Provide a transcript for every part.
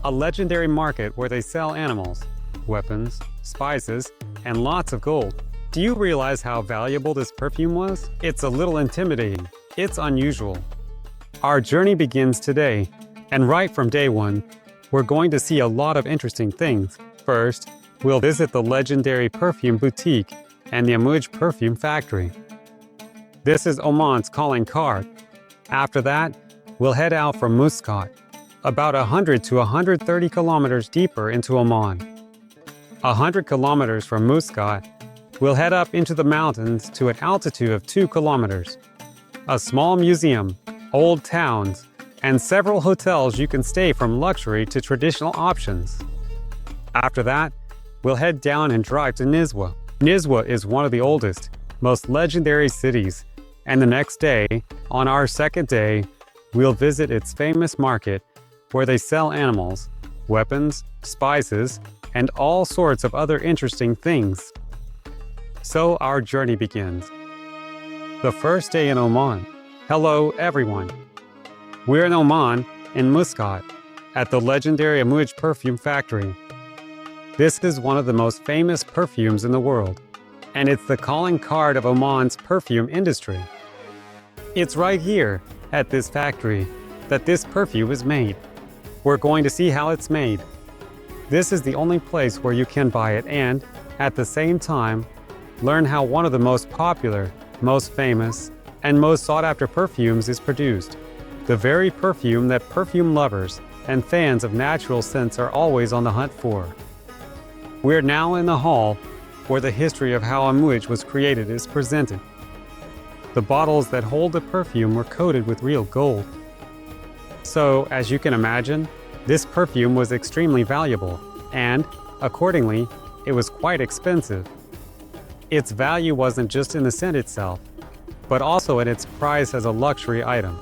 a legendary market where they sell animals, weapons, spices, and lots of gold. Do you realize how valuable this perfume was? It's a little intimidating. It's unusual. Our journey begins today, and right from day one, we're going to see a lot of interesting things. First, we'll visit the legendary perfume boutique and the Amouage perfume factory. This is Oman's calling card. After that, we'll head out from Muscat, about 100 to 130 kilometers deeper into Oman. 100 kilometers from Muscat, we'll head up into the mountains to an altitude of 2 kilometers. A small museum, old towns, and several hotels you can stay from luxury to traditional options. After that, we'll head down and drive to Nizwa. Nizwa is one of the oldest, most legendary cities, and the next day, on our second day, we'll visit its famous market where they sell animals, weapons, spices, and all sorts of other interesting things. So our journey begins. The first day in Oman. Hello everyone. We're in Oman, in Muscat, at the legendary Amouage perfume factory. This is one of the most famous perfumes in the world, and it's the calling card of Oman's perfume industry. It's right here, at this factory, that this perfume is made. We're going to see how it's made. This is the only place where you can buy it and, at the same time, learn how one of the most popular, most famous, and most sought-after perfumes is produced. The very perfume that perfume lovers and fans of natural scents are always on the hunt for. We're now in the hall where the history of how Amouage was created is presented. The bottles that hold the perfume were coated with real gold. So, as you can imagine, this perfume was extremely valuable, and, accordingly, it was quite expensive. Its value wasn't just in the scent itself, but also in its price as a luxury item.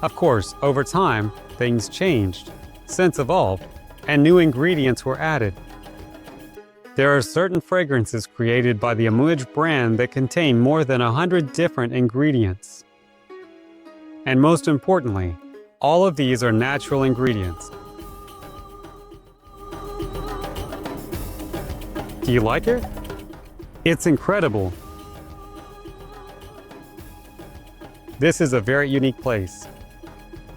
Of course, over time, things changed, scents evolved, and new ingredients were added. There are certain fragrances created by the Amouage brand that contain more than 100 different ingredients. And most importantly, all of these are natural ingredients. Do you like it? It's incredible. This is a very unique place.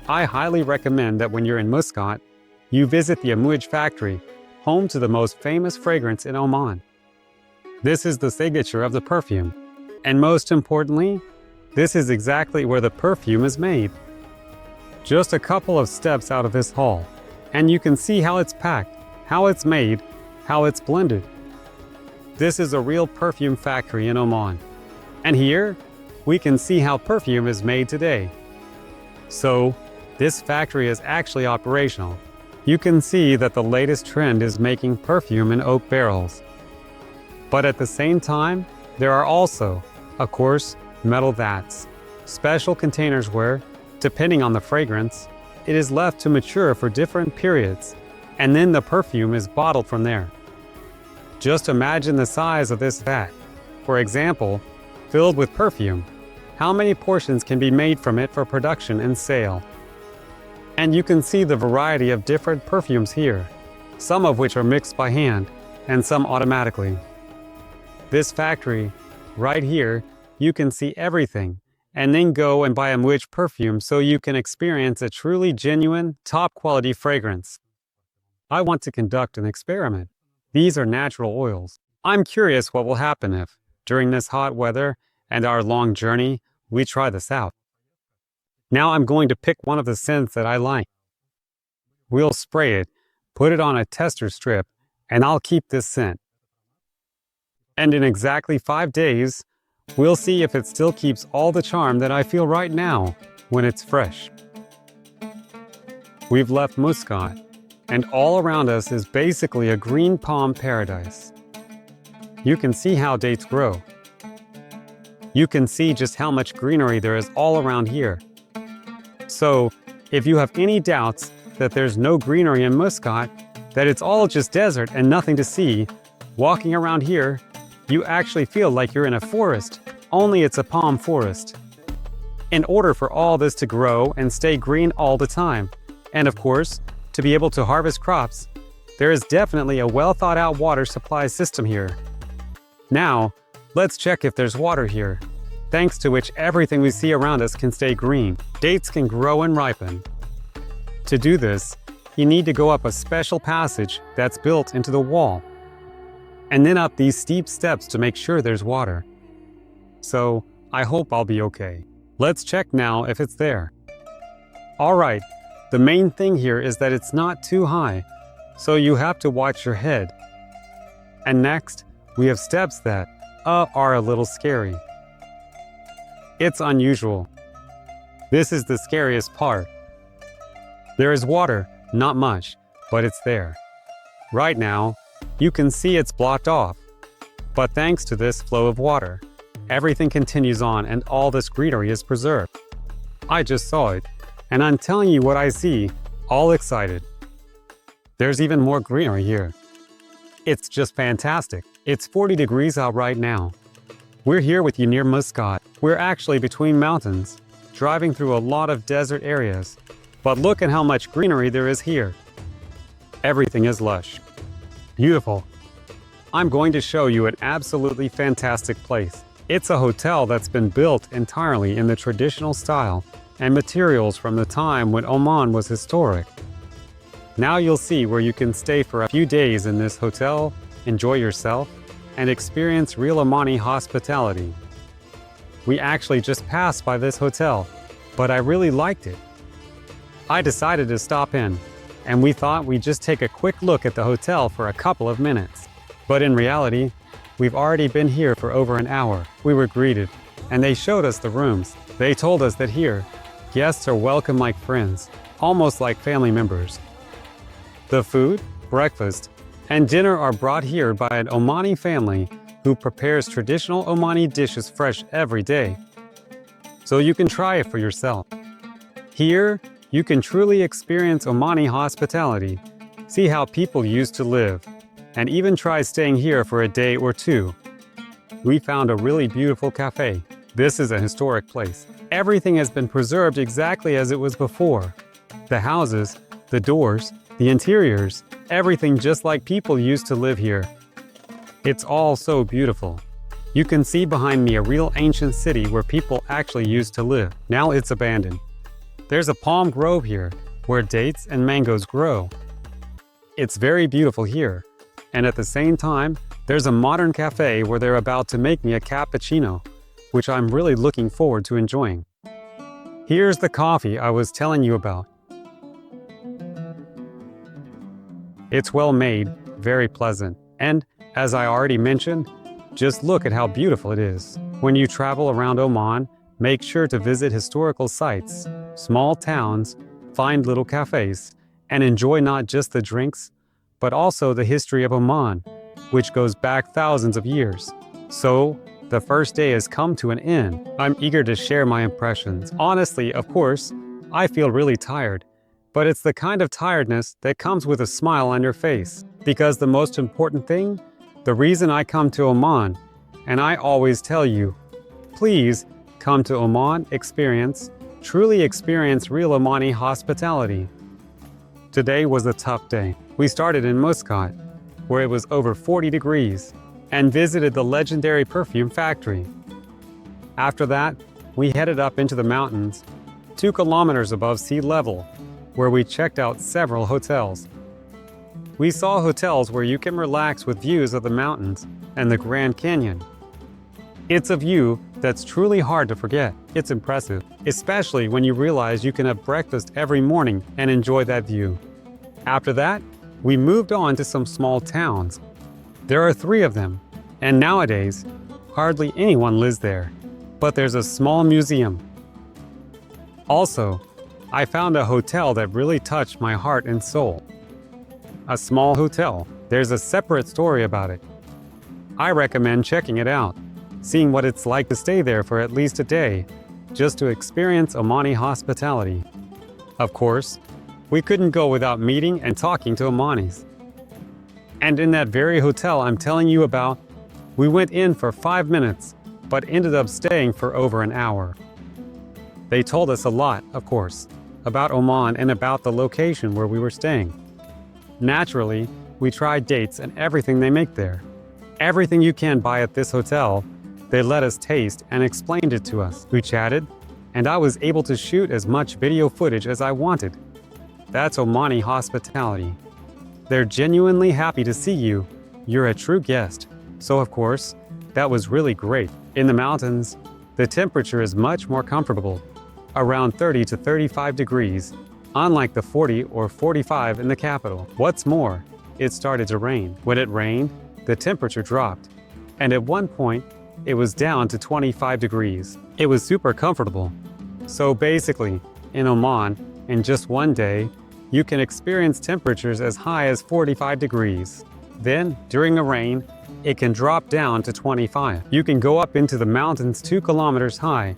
I highly recommend that when you're in Muscat, you visit the Amouage factory, home to the most famous fragrance in Oman. This is the signature of the perfume. And most importantly, this is exactly where the perfume is made. Just a couple of steps out of this hall, and you can see how it's packed, how it's made, how it's blended. This is a real perfume factory in Oman. And here, we can see how perfume is made today. So, this factory is actually operational. You can see that the latest trend is making perfume in oak barrels. But at the same time, there are also, of course, metal vats, special containers where, depending on the fragrance, it is left to mature for different periods, and then the perfume is bottled from there. Just imagine the size of this vat. For example, filled with perfume, how many portions can be made from it for production and sale? And you can see the variety of different perfumes here, some of which are mixed by hand and some automatically. This factory, right here, you can see everything, and then go and buy Amouage perfume so you can experience a truly genuine, top-quality fragrance. I want to conduct an experiment. These are natural oils. I'm curious what will happen if, during this hot weather and our long journey, we try this out. Now I'm going to pick one of the scents that I like. We'll spray it, put it on a tester strip, and I'll keep this scent. And in exactly 5 days, we'll see if it still keeps all the charm that I feel right now when it's fresh. We've left Muscat, and all around us is basically a green palm paradise. You can see how dates grow. You can see just how much greenery there is all around here. So, if you have any doubts that there's no greenery in Muscat, that it's all just desert and nothing to see, walking around here, you actually feel like you're in a forest, only it's a palm forest. In order for all this to grow and stay green all the time, and of course, to be able to harvest crops, there is definitely a well-thought-out water supply system here. Now, let's check if there's water here, thanks to which everything we see around us can stay green. Dates can grow and ripen. To do this, you need to go up a special passage that's built into the wall, and then up these steep steps to make sure there's water. So, I hope I'll be okay. Let's check now if it's there. Alright, the main thing here is that it's not too high, so you have to watch your head. And next, we have steps that are a little scary. It's unusual. This is the scariest part. There is water, not much, but it's there. Right now, you can see it's blocked off. But thanks to this flow of water, everything continues on and all this greenery is preserved. I just saw it, and I'm telling you what I see, all excited. There's even more greenery here. It's just fantastic. It's 40 degrees out right now. We're here with you near Muscat. We're actually between mountains, driving through a lot of desert areas. But look at how much greenery there is here. Everything is lush. Beautiful. I'm going to show you an absolutely fantastic place. It's a hotel that's been built entirely in the traditional style and materials from the time when Oman was historic. Now you'll see where you can stay for a few days in this hotel, enjoy yourself, and experience real Omani hospitality. We actually just passed by this hotel, but I really liked it. I decided to stop in, and we thought we'd just take a quick look at the hotel for a couple of minutes. But in reality, we've already been here for over an hour. We were greeted, and they showed us the rooms. They told us that here, guests are welcome like friends, almost like family members. The food, breakfast, and dinner are brought here by an Omani family who prepares traditional Omani dishes fresh every day. So you can try it for yourself. Here, you can truly experience Omani hospitality, see how people used to live, and even try staying here for a day or two. We found a really beautiful cafe. This is a historic place. Everything has been preserved exactly as it was before. The houses, the doors, the interiors, everything just like people used to live here. It's all so beautiful. You can see behind me a real ancient city where people actually used to live. Now it's abandoned. There's a palm grove here where dates and mangoes grow. It's very beautiful here. And at the same time, there's a modern cafe where they're about to make me a cappuccino, which I'm really looking forward to enjoying. Here's the coffee I was telling you about. It's well made, very pleasant, and as I already mentioned, just look at how beautiful it is. When you travel around Oman, make sure to visit historical sites, small towns, find little cafes, and enjoy not just the drinks, but also the history of Oman, which goes back thousands of years. So, the first day has come to an end. I'm eager to share my impressions. Honestly, of course, I feel really tired, but it's the kind of tiredness that comes with a smile on your face. Because the most important thing, the reason I come to Oman, and I always tell you, please come to Oman, truly experience real Omani hospitality. Today was a tough day. We started in Muscat, where it was over 40 degrees, and visited the legendary perfume factory. After that, we headed up into the mountains, 2 kilometers above sea level, where we checked out several hotels. We saw hotels where you can relax with views of the mountains and the Grand Canyon. It's a view that's truly hard to forget. It's impressive, especially when you realize you can have breakfast every morning and enjoy that view. After that, we moved on to some small towns. There are 3 of them, and nowadays, hardly anyone lives there. But there's a small museum. Also, I found a hotel that really touched my heart and soul. A small hotel. There's a separate story about it. I recommend checking it out, seeing what it's like to stay there for at least a day, just to experience Omani hospitality. Of course, we couldn't go without meeting and talking to Omanis. And in that very hotel I'm telling you about, we went in for 5 minutes, but ended up staying for over an hour. They told us a lot, of course, about Oman and about the location where we were staying. Naturally, we tried dates and everything they make there. Everything you can buy at this hotel, they let us taste and explained it to us. We chatted, and I was able to shoot as much video footage as I wanted. That's Omani hospitality. They're genuinely happy to see you. You're a true guest. So of course, that was really great. In the mountains, the temperature is much more comfortable, around 30 to 35 degrees, unlike the 40 or 45 in the capital. What's more, it started to rain. When it rained, the temperature dropped, and at one point, it was down to 25 degrees. It was super comfortable. So basically, in Oman, in just one day, you can experience temperatures as high as 45 degrees. Then, during a rain, it can drop down to 25. You can go up into the mountains 2 kilometers high,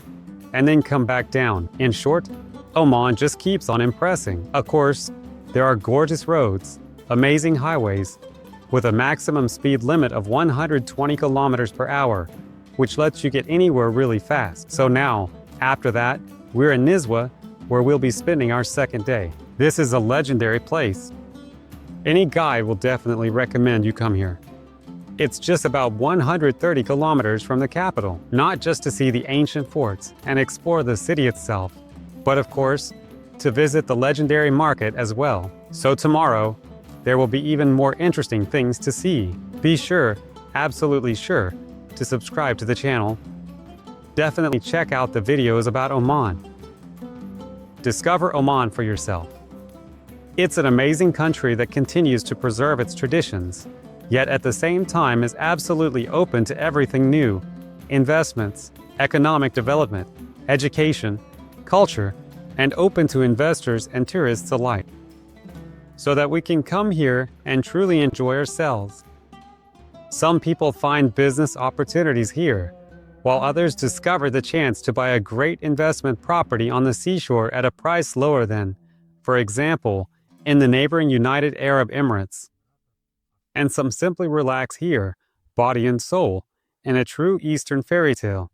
and then come back down. In short, Oman just keeps on impressing. Of course, there are gorgeous roads, amazing highways, with a maximum speed limit of 120 kilometers per hour, which lets you get anywhere really fast. So now, after that, we're in Nizwa, where we'll be spending our second day. This is a legendary place. Any guide will definitely recommend you come here. It's just about 130 kilometers from the capital, not just to see the ancient forts and explore the city itself, but of course, to visit the legendary market as well. So tomorrow, there will be even more interesting things to see. Be sure, absolutely sure, to subscribe to the channel. Definitely check out the videos about Oman. Discover Oman for yourself. It's an amazing country that continues to preserve its traditions, yet at the same time is absolutely open to everything new: investments, economic development, education, culture, and open to investors and tourists alike, so that we can come here and truly enjoy ourselves. Some people find business opportunities here, while others discover the chance to buy a great investment property on the seashore at a price lower than, for example, in the neighboring United Arab Emirates. And some simply relax here, body and soul, in a true Eastern fairy tale.